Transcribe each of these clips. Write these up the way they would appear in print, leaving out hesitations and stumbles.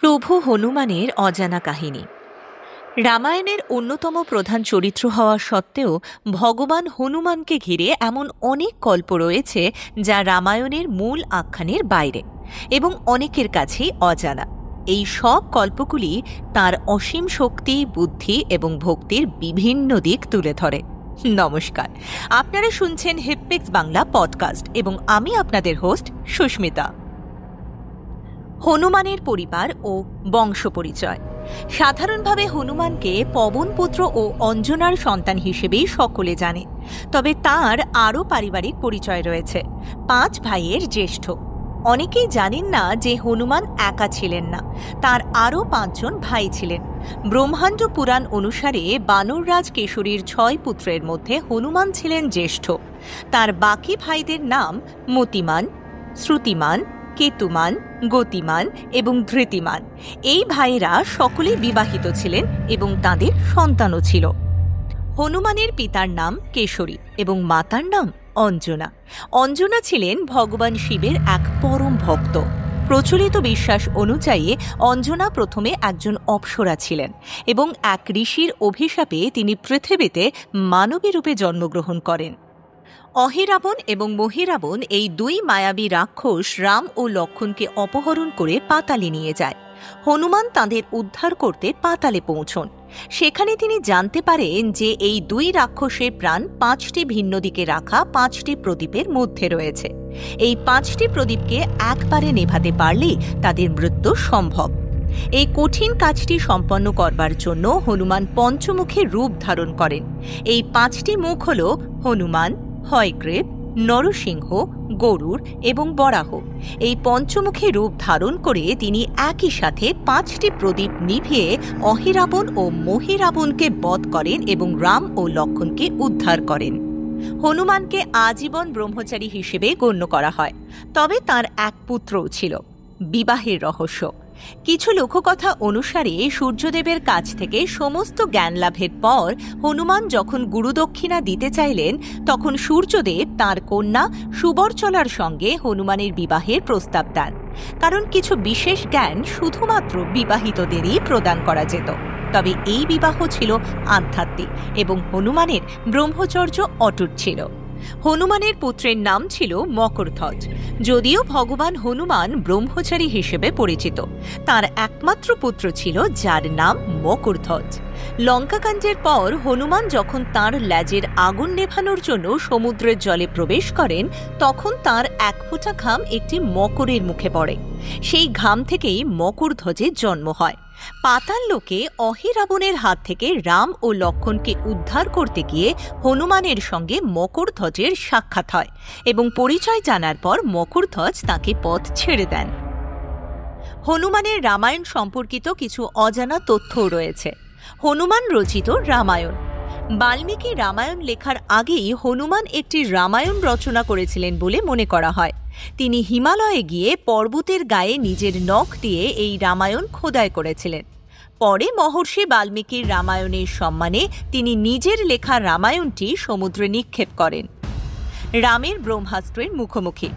প্রভু হনুমানের অজানা কাহিনী। রামায়ণের অন্যতম প্রধান চরিত্র হওয়া সত্ত্বেও ভগবান হনুমানকে ঘিরে এমন অনেক গল্প রয়েছে যা রামায়ণের মূল আখ্যানের বাইরে এবং অনেকের কাছেই অজানা। এই সব গল্পগুলি তাঁর অসীম শক্তি, বুদ্ধি এবং ভক্তির বিভিন্ন দিক তুলে ধরে। নমস্কার, আপনারা শুনছেন হিপপিক্স বাংলা পডকাস্ট এবং আমি আপনাদের হোস্ট সুস্মিতা। হনুমানের পরিবার ও বংশ পরিচয়। সাধারণভাবে হনুমানকে পবনপুত্র ও অঞ্জনার সন্তান হিসেবেই সকলে জানে, তবে তাঁর আরও পারিবারিক পরিচয় রয়েছে। 5 ভাইয়ের জ্যেষ্ঠ। অনেকেই জানেন না যে হনুমান একা ছিলেন না, তার আরও 5 জন ভাই ছিলেন। ব্রহ্মাণ্ড পুরাণ অনুসারে বানররাজ কেশরীর 6 পুত্রের মধ্যে হনুমান ছিলেন জ্যেষ্ঠ। তার বাকি ভাইদের নাম মতিমান, শ্রুতিমান, কেতুমান, গতিমান এবং ধৃতিমান। এই ভাইয়েরা সকলেই বিবাহিত ছিলেন এবং তাদের সন্তানও ছিল। হনুমানের পিতার নাম কেশরী এবং মাতার নাম অঞ্জনা। অঞ্জনা ছিলেন ভগবান শিবের এক পরম ভক্ত। প্রচলিত বিশ্বাস অনুযায়ী অঞ্জনা প্রথমে একজন অপ্সরা ছিলেন এবং এক ঋষির অভিশাপে তিনি পৃথিবীতে মানবী রূপে জন্মগ্রহণ করেন। অহিরাবণ এবং মহিরাবণ এই 2 মায়াবী রাক্ষস রাম ও লক্ষ্মণকে অপহরণ করে পাতালে নিয়ে যায়। হনুমান তাদের উদ্ধার করতে পাতালে পৌঁছন। সেখানে তিনি জানতে পারেন যে এই 2 রাক্ষসের প্রাণ 5টি ভিন্ন দিকে রাখা 5টি প্রদীপের মধ্যে রয়েছে। এই 5টি প্রদীপকে একবারে নেভাতে পারলেই তাদের মৃত্যু সম্ভব। এই কঠিন কাজটি সম্পন্ন করবার জন্য হনুমান পঞ্চমুখী রূপ ধারণ করেন। এই 5টি মুখ হল হনুমান, হয়গ্রীব, নরসিংহ, গরুড় এবং বরাহ। এই পঞ্চমুখী রূপ ধারণ করে তিনি একই সাথে 5টি প্রদীপ নিভিয়ে অহিরাবণ ও মহিরাবণকে বধ করেন এবং রাম ও লক্ষ্মণকে উদ্ধার করেন। হনুমানকে আজীবন ব্রহ্মচারী হিসেবে গণ্য করা হয়, তবে তার এক পুত্রও ছিল। বিবাহের রহস্য। কিছু লোককথা অনুসারে সূর্যদেবের কাছ থেকে সমস্ত জ্ঞান লাভের পর হনুমান যখন গুরুদক্ষিণা দিতে চাইলেন, তখন সূর্যদেব তাঁর কন্যা সুবর্চলার সঙ্গে হনুমানের বিবাহের প্রস্তাব দেন, কারণ কিছু বিশেষ জ্ঞান শুধুমাত্র বিবাহিতদেরই প্রদান করা যেত। তবে এই বিবাহ ছিল আধ্যাত্মিক এবং হনুমানের ব্রহ্মচর্য অটুট ছিল। হনুমানের পুত্রের নাম ছিল মকরধ্বজ। যদিও ভগবান হনুমান ব্রহ্মচারী হিসেবে পরিচিত, তার একমাত্র পুত্র ছিল যার নাম মকরধ্বজ। লঙ্কাকাণ্ডের পর হনুমান যখন তাঁর লেজের আগুন নেভানোর জন্য সমুদ্রের জলে প্রবেশ করেন, তখন তাঁর 1 ফোঁটা ঘাম একটি মকরের মুখে পড়ে। সেই ঘাম থেকেই মকরধ্বজের জন্ম হয়। পাতাল লোকে অহিরাবণের হাত থেকে রাম ও লক্ষ্মণকে উদ্ধার করতে গিয়ে হনুমানের সঙ্গে মকরধ্বজের সাক্ষাৎ হয় এবং পরিচয় জানার পর মকরধ্বজ তাঁকে পথ ছেড়ে দেন। হনুমানের রামায়ণ সম্পর্কিত কিছু অজানা তথ্যও রয়েছে। হনুমান রচিত রামায়ণ। বাল্মীকি রামায়ণ লেখার আগেই হনুমান একটি রামায়ণ রচনা করেছিলেন বলে মনে করা হয়। তিনি হিমালয়ে গিয়ে পর্বতের গায়ে নিজের নখ দিয়ে এই রামায়ণ খোদাই করেছিলেন। পরে মহর্ষি বাল্মীকির রামায়ণের সম্মানে তিনি নিজের লেখা রামায়ণটি সমুদ্রে নিক্ষেপ করেন। রামের ব্রহ্মাস্ত্রের মুখোমুখি।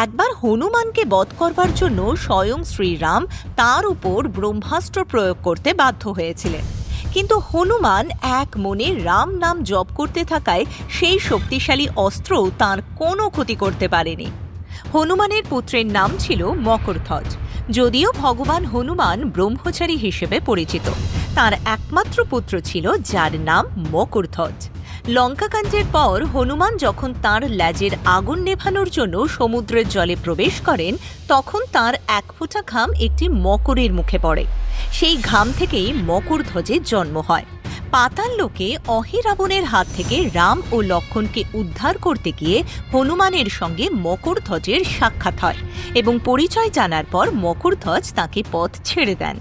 একবার হনুমানকে বধ করবার জন্য স্বয়ং শ্রীরাম তাঁর উপর ব্রহ্মাস্ত্র প্রয়োগ করতে বাধ্য হয়েছিলেন, কিন্তু হনুমান এক মনে রাম নাম জপ করতে থাকায় সেই শক্তিশালী অস্ত্র তাঁর কোনো ক্ষতি করতে পারেনি। হনুমানের পুত্রের নাম ছিল মকরধ্বজ। যদিও ভগবান হনুমান ব্রহ্মচারী হিসেবে পরিচিত, তার একমাত্র পুত্র ছিল যার নাম মকরধ্বজ। লঙ্কাকাণ্ডের পর হনুমান যখন তাঁর লেজের আগুন নেভানোর জন্য সমুদ্রের জলে প্রবেশ করেন, তখন তাঁর 1 ফোঁটা ঘাম একটি মকরের মুখে পড়ে। সেই ঘাম থেকেই মকরধ্বজের জন্ম হয়। পাতাল লোকে অহিরাবণের হাত থেকে রাম ও লক্ষ্মণকে উদ্ধার করতে গিয়ে হনুমানের সঙ্গে মকরধ্বজের সাক্ষাৎ হয় এবং পরিচয় জানার পর মকরধ্বজ তাঁকে পথ ছেড়ে দেন।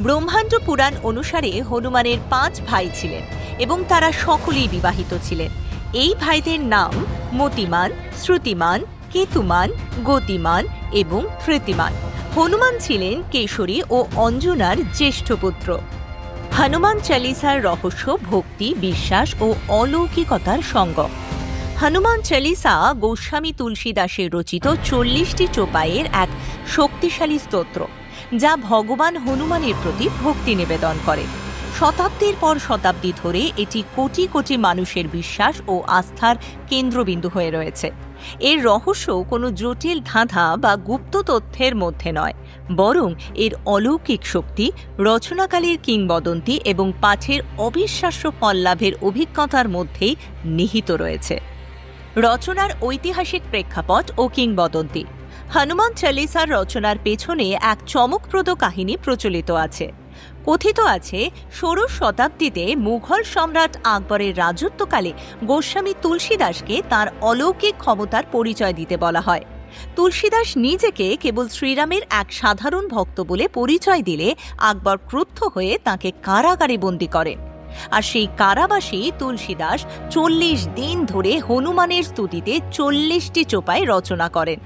ব্রহ্মাণ্ড পুরাণ অনুসারে হনুমানের 5 ভাই ছিলেন এবং তারা সকলেই বিবাহিত ছিলেন। এই ভাইদের নাম মতিমান, শ্রুতিমান, কেতুমান, গতিমান এবং ধৃতিমান। হনুমান ছিলেন কেশরী ও অঞ্জনার জ্যেষ্ঠ পুত্র। হনুমান চালিসার রহস্য ভক্তি, বিশ্বাস ও অলৌকিকতার সঙ্গম। হনুমান চালিসা গোস্বামী তুলসীদাসের রচিত 40টি চোপাইয়ের এক শক্তিশালী স্তোত্র। যা ভগবান হনুমানের প্রতি ভক্তি নিবেদন করে। শতাব্দীর পর শতাব্দী ধরে এটি কোটি কোটি মানুষের বিশ্বাস ও আস্থার কেন্দ্রবিন্দু হয়ে রয়েছে। এর রহস্য কোনো জটিল ধাঁধা বা গুপ্ত তথ্যের মধ্যে নয়, বরং এর অলৌকিক শক্তি, রচনাকালীর কিংবদন্তি এবং পাঠের অবিশ্বাস্য ফল লাভের অভিজ্ঞতার মধ্যেই নিহিত রয়েছে। রচনার ঐতিহাসিক প্রেক্ষাপট ও কিংবদন্তি। হনুমান চালিসার রচনার পেছনে এক চমকপ্রদ কাহিনী প্রচলিত আছে। কথিত আছে, ষোড়শ শতাব্দীতে মুঘল সম্রাট আকবরের রাজত্বকালে গোস্বামী তুলসীদাসকে তাঁর অলৌকিক ক্ষমতার পরিচয় দিতে বলা হয়। তুলসীদাস নিজেকে কেবল শ্রীরামের এক সাধারণ ভক্ত বলে পরিচয় দিলে আকবর ক্রুদ্ধ হয়ে তাঁকে কারাগারে বন্দী করেন। আর সেই কারাবাসী তুলসীদাস 40 দিন ধরে হনুমানের স্তুতিতে 40টি চোপাই রচনা করেন,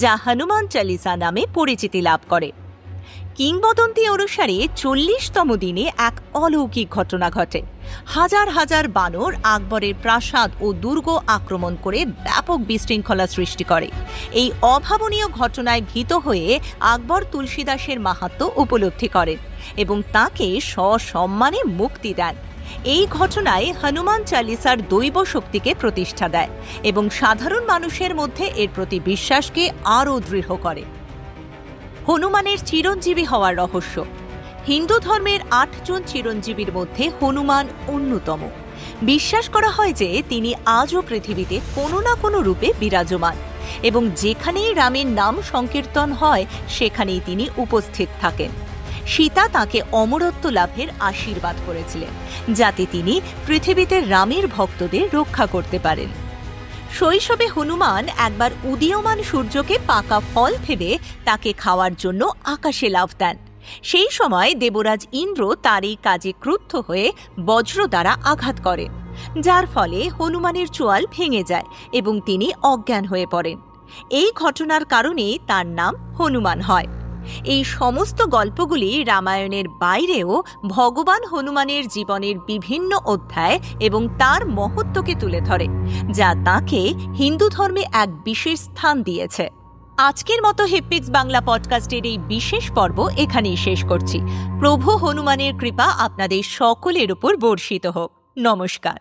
যা হনুমান চালিসা নামে পরিচিতি লাভ করে। কিংবদন্তি অনুসারে 40তম দিনে এক অলৌকিক ঘটনা ঘটে। হাজার হাজার বানর আকবরের প্রাসাদ ও দুর্গ আক্রমণ করে ব্যাপক বিশৃঙ্খলা সৃষ্টি করে। এই অভাবনীয় ঘটনায় ভীত হয়ে আকবর তুলসীদাসের মাহাত্ম্য উপলব্ধি করেন এবং তাঁকে সসম্মানে মুক্তি দেন। এই ঘটনায় হনুমান চালিসার দৈব শক্তিকে প্রতিষ্ঠা দেয় এবং সাধারণ মানুষের মধ্যে এর প্রতি বিশ্বাসকে আরও দৃঢ় করে। হনুমানের চিরঞ্জীবী হওয়ার রহস্য। হিন্দু ধর্মের 8 জন চিরঞ্জীবীর মধ্যে হনুমান অন্যতম। বিশ্বাস করা হয় যে তিনি আজও পৃথিবীতে কোনো না কোনো রূপে বিরাজমান এবং যেখানেই রামের নাম সংকীর্তন হয় সেখানেই তিনি উপস্থিত থাকেন। সীতা তাঁকে অমরত্ব লাভের আশীর্বাদ করেছিলেন, যাতে তিনি পৃথিবীতে রামের ভক্তদের রক্ষা করতে পারেন। শৈশবে হনুমান একবার উদীয়মান সূর্যকে পাকা ফল ভেবে তাকে খাওয়ার জন্য আকাশে লাফ দেন। সেই সময় দেবরাজ ইন্দ্র তার এই কাজে ক্রুদ্ধ হয়ে বজ্র দ্বারা আঘাত করেন, যার ফলে হনুমানের চোয়াল ভেঙে যায় এবং তিনি অজ্ঞান হয়ে পড়েন। এই ঘটনার কারণে তার নাম হনুমান হয়। এই সমস্ত গল্পগুলি রামায়ণের বাইরেও ভগবান হনুমানের জীবনের বিভিন্ন অধ্যায় এবং তার মহত্বকে তুলে ধরে, যা তাঁকে হিন্দু ধর্মে এক বিশেষ স্থান দিয়েছে। আজকের মতো হিপপিক্স বাংলা পডকাস্টের এই বিশেষ পর্ব এখানেই শেষ করছি। প্রভু হনুমানের কৃপা আপনাদের সকলের উপর বর্ষিত হোক। নমস্কার।